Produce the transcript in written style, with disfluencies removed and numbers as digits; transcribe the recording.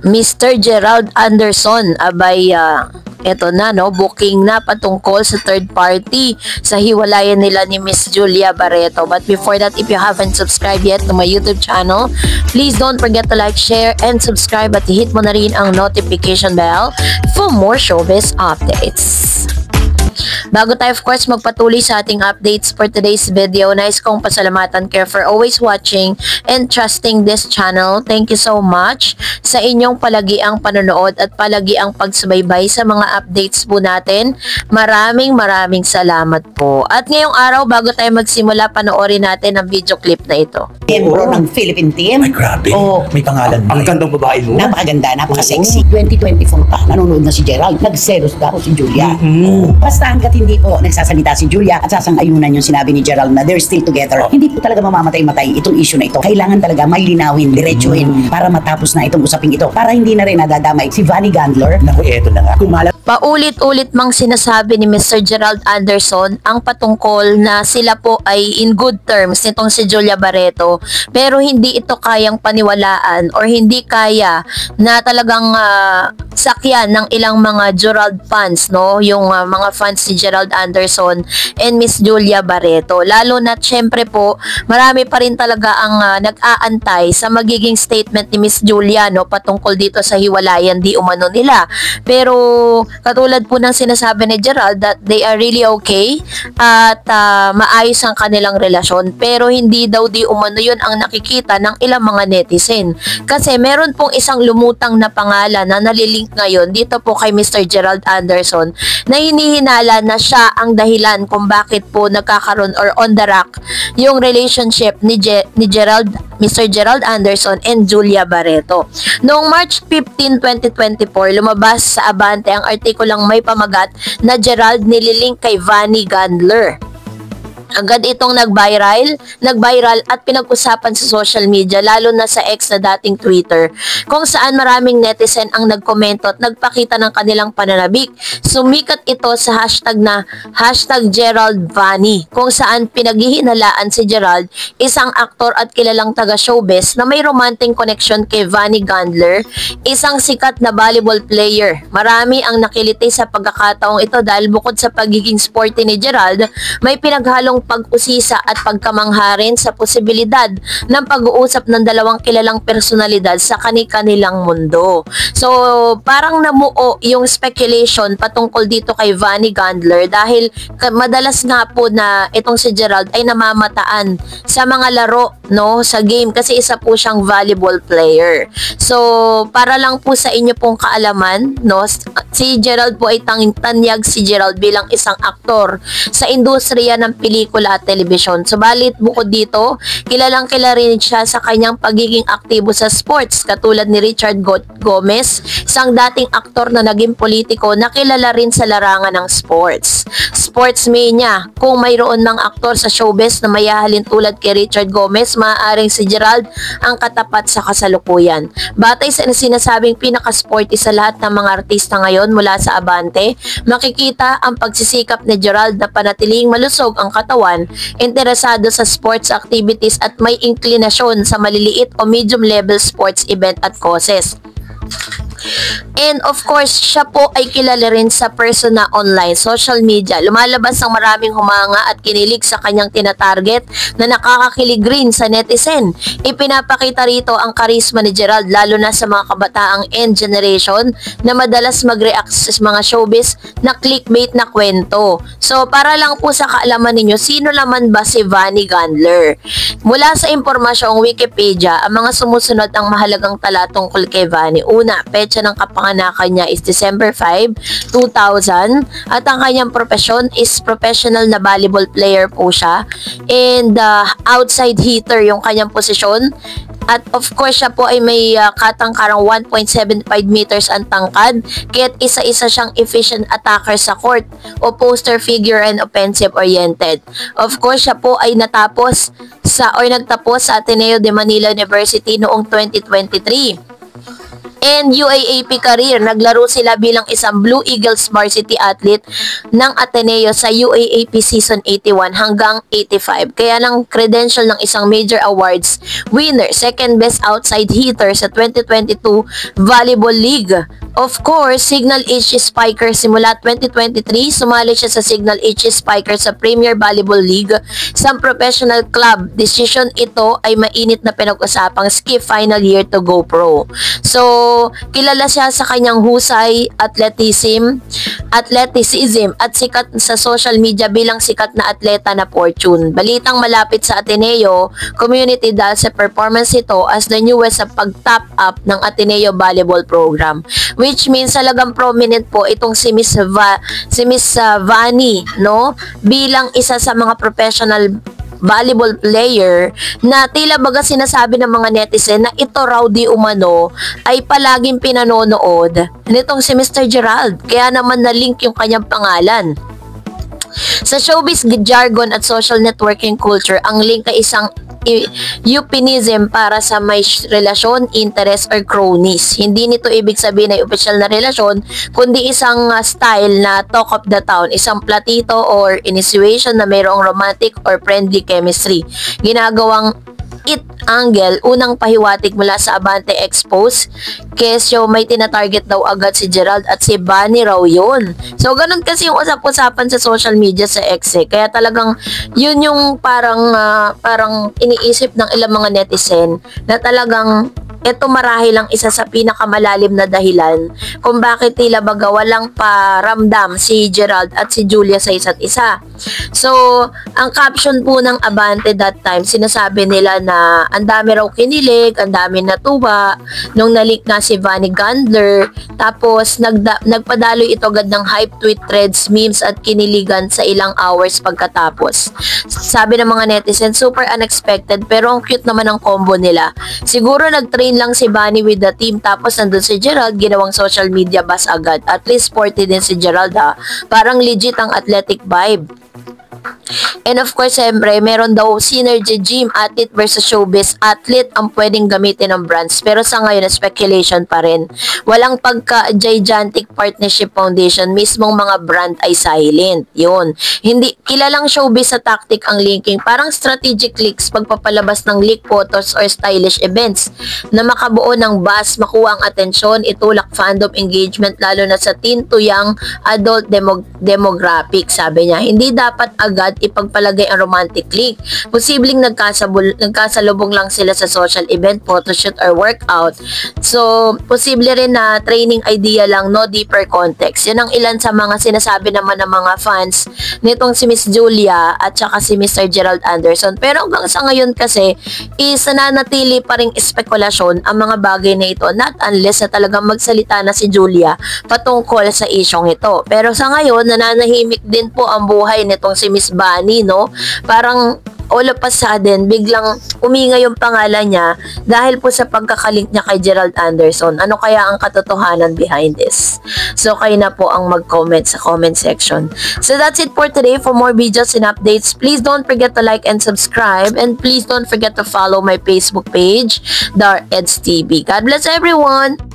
Mr. Gerald Anderson, abay, eto na, no, booking na patungkol sa third party sa hiwalayan nila ni Miss Julia Barreto. But before that, if you haven't subscribed yet to my YouTube channel, please don't forget to like, share, and subscribe at hit mo na rin ang notification bell for more showbiz updates. Bago tayo of course magpatuloy sa ating updates for today's video, nais kong pasalamatan kayo for always watching and trusting this channel. Thank you so much sa inyong palagiang panonood at palagiang pagsubaybay sa mga updates po natin. Maraming salamat po. At ngayong araw, bago tayo magsimula, panoorin natin ang video clip na ito. Miyembro ng Philippine team. Ay, grabe. Oo. May pangalan mo. Ang gandang babae mo. Napakaganda, napaka-sexy. 2024 pa, nanonood na si Gerald. Nagselos daw si Julia. Basta hanggat hindi po nagsasalita si Julia at sasang-ayunan yung sinabi ni Gerald na they're still together, hindi po talaga mamamatay-matay itong issue na ito. Kailangan talaga may linawin, diretsuhin para matapos na itong usaping ito. Para hindi na rin nadadamay si Vanny Gandler. Naku, eto na nga. Kumalat. Paulit-ulit mang sinasabi ni Mr. Gerald Anderson ang patungkol na sila po ay in good terms nitong si Julia Barreto, pero hindi ito kayang paniwalaan or hindi kaya na talagang sakyan ng ilang mga Gerald fans, no? Yung mga fans ni Gerald Anderson and Miss Julia Barreto. Lalo na syempre po, marami pa rin talaga ang nag-aantay sa magiging statement ni Miss Julia, no, patungkol dito sa hiwalayan di umano nila. Pero katulad po ng sinasabi ni Gerald that they are really okay at maayos ang kanilang relasyon, pero hindi daw di umano yun ang nakikita ng ilang mga netizen. Kasi meron pong isang lumutang na pangalan na nalilink ngayon dito po kay Mr. Gerald Anderson na hinihinala na siya ang dahilan kung bakit po nagkakaroon or on the rock yung relationship ni Mr. Gerald Anderson and Julia Barreto. Noong March 15, 2024, lumabas sa Abante ang artikulang may pamagat na Gerald nililink kay Vanny Gandler. Agad itong nag-viral at pinag-usapan sa social media, lalo na sa ex na dating Twitter, kung saan maraming netizen ang nagkomento at nagpakita ng kanilang pananabik. Sumikat ito sa hashtag na #GeraldVanny, kung saan pinaghihinalaan si Gerald, isang aktor at kilalang taga-showbiz na may romantic connection kay Vanny Gandler, isang sikat na volleyball player. Marami ang nakiliti sa pagkakataong ito dahil bukod sa pagiging sporty ni Gerald, may pinaghalong pag-usisa at pagkamangha rin sa posibilidad ng pag-uusap ng dalawang kilalang personalidad sa kani-kanilang mundo. So, parang namuo yung speculation patungkol dito kay Vanny Gandler dahil madalas nga po na itong si Gerald ay namamataan sa mga laro, no, sa game, kasi isa po siyang volleyball player. So, para lang po sa inyo pong kaalaman, no, si Gerald po ay tanyag si Gerald bilang isang aktor sa industriya ng pelikula at telebisyon. Subalit bukod dito, kilalang-kilala rin siya sa kanyang pagiging aktibo sa sports, katulad ni Richard Gomez, isang dating aktor na naging politiko na kilala rin sa larangan ng sports. Sportsmania, kung mayroon ng aktor sa showbiz na mayahalin tulad kay Richard Gomez, maaaring si Gerald ang katapat sa kasalukuyan. Batay sa sinasabing pinaka-sporty sa lahat ng mga artista ngayon mula sa Abante, makikita ang pagsisikap ni Gerald na panatiling malusog ang katawan, interesado sa sports activities at may inklinasyon sa maliliit o medium level sports event at causes. And of course, siya po ay kilala rin sa persona online, social media. Lumalabas ang maraming humanga at kinilig sa kanyang tinatarget na nakakakilig rin sa netizen. Ipinapakita rito ang karisma ni Gerald, lalo na sa mga kabataang end generation na madalas mag-react sa mga showbiz na clickbait na kwento. So, para lang po sa kaalaman ninyo, sino naman ba si Vanny Gandler? Mula sa impormasyong Wikipedia, ang mga sumusunod ang mahalagang tala tungkol kay Vanny. Una, petsa ng kapanganakan niya is December 5, 2000 at ang kanyang profesyon is professional na volleyball player po siya, and outside hitter yung kanyang posisyon. At of course, siya po ay may katangkarang 1.75 meters ang tangkad, kaya't isa-isa siyang efficient attacker sa court o poster figure and offensive oriented. Of course, siya po ay nagtapos sa Ateneo de Manila University noong 2023. and UAAP career. Naglaro sila bilang isang Blue Eagles varsity athlete ng Ateneo sa UAAP season 81 hanggang 85. Kaya ng credential ng isang major awards winner, second best outside hitter sa 2022 Volleyball League. Of course, Signal H Spiker simula 2023, sumali siya sa Signal H Spiker sa Premier Volleyball League, isang professional club. Decision ito ay mainit na pinag-usapang skip final year to go pro. So, kilala siya sa kanyang husay, athleticism at sikat sa social media bilang sikat na atleta na Fortune. Balitang malapit sa Ateneo community dahil sa performance ito as the newest sa pag-top up ng Ateneo Volleyball Program. Which means talagang prominent po itong si Miss Vani, no? Bilang isa sa mga professional volleyball player na tila baga sinasabi ng mga netizen na ito raw di umano ay palaging pinanonood nitong si Mr. Gerald. Kaya naman na-link yung kanyang pangalan. Sa showbiz jargon at social networking culture, ang link ay isang euphemism para sa may relasyon, interest, or cronies. Hindi nito ibig sabihin ay opisyal na relasyon, kundi isang style na talk of the town, isang platito or insinuation na mayroong romantic or friendly chemistry. Ginagawang it angle, unang pahiwatig mula sa Abante Expose, kesyo may tinatarget daw agad si Gerald at si Bunny raw yun. So, ganun kasi yung usap-usapan sa social media sa X eh. Kaya talagang yun yung parang iniisip ng ilang mga netizen na talagang ito marahil ang isa sa pinakamalalim na dahilan kung bakit tila baga walang paramdam si Gerald at si Julia sa isa't isa. So, ang caption po ng Abante that time, sinasabi nila na ang dami raw kinilig, ang dami natuwa nung nalik nga si Vanny Gandler, tapos nagpadaloy ito agad ng hype tweet threads, memes at kiniligan sa ilang hours pagkatapos. Sabi ng mga netizen, super unexpected pero ang cute naman ang combo nila. Siguro nag-train lang si Bunny with the team tapos nandun si Gerald, ginawang social media buzz agad. At least sporty din si Gerald ha. Parang legit ang athletic vibe. And of course, siyempre, meron daw synergy gym athlete versus showbiz athlete ang pwedeng gamitin ng brands. Pero sa ngayon, speculation pa rin. Walang pagka-gigantic partnership foundation. Mismong mga brand ay silent. Yun. Hindi, kilalang showbiz sa tactic ang linking. Parang strategic leaks, pagpapalabas ng leak photos or stylish events na makabuo ng buzz, makuha ang atensyon, itulak fandom engagement, lalo na sa teen to young adult demographic, sabi niya. Hindi dapat agad ipagpalagay ang romantic link. Posibleng nagkasalubong lang sila sa social event, photoshoot, or workout. So, posible rin na training idea lang, no deeper context. Yan ang ilan sa mga sinasabi naman ng mga fans nitong si Miss Julia at saka si Mr. Gerald Anderson. Pero hanggang sa ngayon kasi, nananatili pa ring espekulasyon ang mga bagay na ito, not unless na talagang magsalita na si Julia patungkol sa isyong ito. Pero sa ngayon, nananahimik din po ang buhay nitong si Miss Bunny, no? Parang all of a sudden, biglang umingay yung pangalan niya dahil po sa pagkakalink niya kay Gerald Anderson. Ano kaya ang katotohanan behind this? So, kayo na po ang mag-comment sa comment section. So, that's it for today. For more videos and updates, please don't forget to like and subscribe. And please don't forget to follow my Facebook page, Dar Eds TV. God bless everyone!